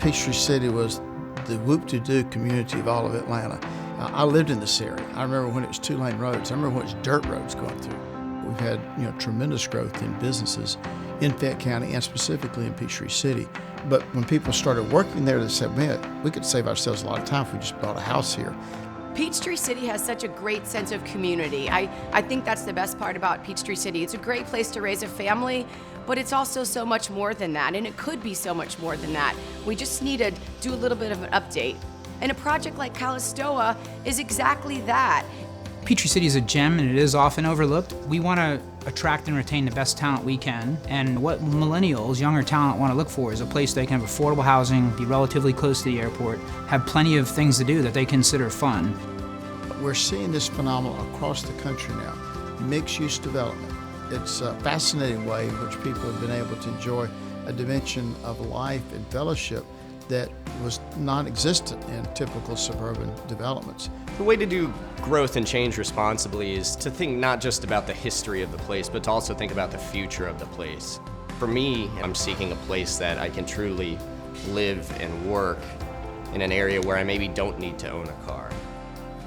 Peachtree City was the whoop-de-doo community of all of Atlanta. I lived in this area. I remember when it was two-lane roads. I remember when it was dirt roads going through. We've had tremendous growth in businesses in Fayette County and specifically in Peachtree City. But when people started working there, they said, man, we could save ourselves a lot of time if we just bought a house here. Peachtree City has such a great sense of community. I think that's the best part about Peachtree City. It's a great place to raise a family, but it's also so much more than that, and it could be so much more than that. We just need to do a little bit of an update. And a project like Calistoa is exactly that. Peachtree City is a gem and it is often overlooked. We want to attract and retain the best talent we can, and what millennials, younger talent, want to look for is a place they can have affordable housing, be relatively close to the airport, have plenty of things to do that they consider fun. We're seeing this phenomenon across the country now, mixed-use development. It's a fascinating way in which people have been able to enjoy a dimension of life and fellowship that was non-existent in typical suburban developments. The way to do growth and change responsibly is to think not just about the history of the place, but to also think about the future of the place. For me, I'm seeking a place that I can truly live and work in an area where I maybe don't need to own a car.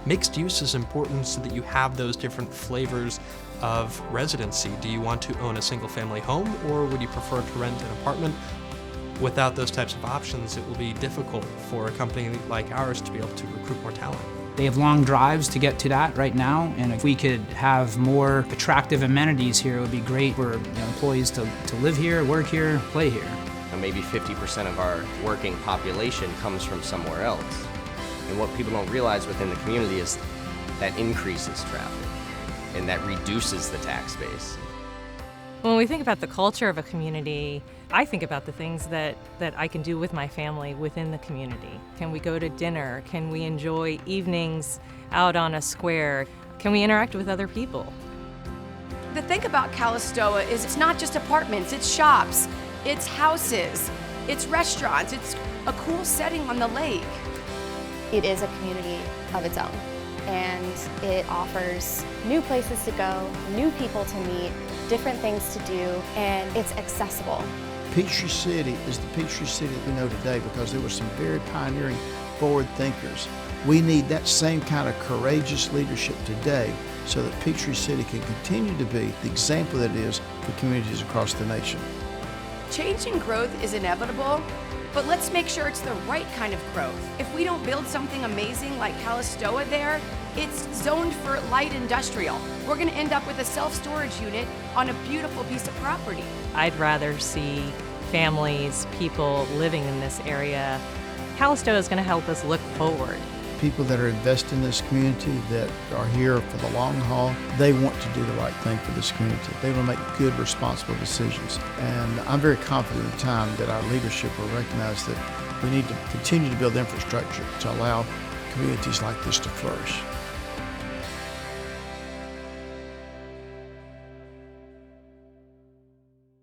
Mixed use is important so that you have those different flavors of residency. Do you want to own a single-family home, or would you prefer to rent an apartment? Without those types of options, it will be difficult for a company like ours to be able to recruit more talent. They have long drives to get to that right now, and if we could have more attractive amenities here, it would be great for employees to live here, work here, play here. And maybe 50% of our working population comes from somewhere else. And what people don't realize within the community is that increases traffic and that reduces the tax base. When we think about the culture of a community, I think about the things that I can do with my family within the community. Can we go to dinner? Can we enjoy evenings out on a square? Can we interact with other people? The thing about Calistoa is it's not just apartments, it's shops, it's houses, it's restaurants, it's a cool setting on the lake. It is a community of its own, and it offers new places to go, new people to meet, different things to do, and it's accessible. Peachtree City is the Peachtree City that we know today because there were some very pioneering forward thinkers. We need that same kind of courageous leadership today so that Peachtree City can continue to be the example that it is for communities across the nation. Change and growth is inevitable, but let's make sure it's the right kind of growth. If we don't build something amazing like Calistoa there, it's zoned for light industrial. We're gonna end up with a self-storage unit on a beautiful piece of property. I'd rather see families, people living in this area. Calistoa is going to help us look forward. People that are invested in this community, that are here for the long haul, they want to do the right thing for this community. They want to make good, responsible decisions. And I'm very confident in time that our leadership will recognize that we need to continue to build infrastructure to allow communities like this to flourish.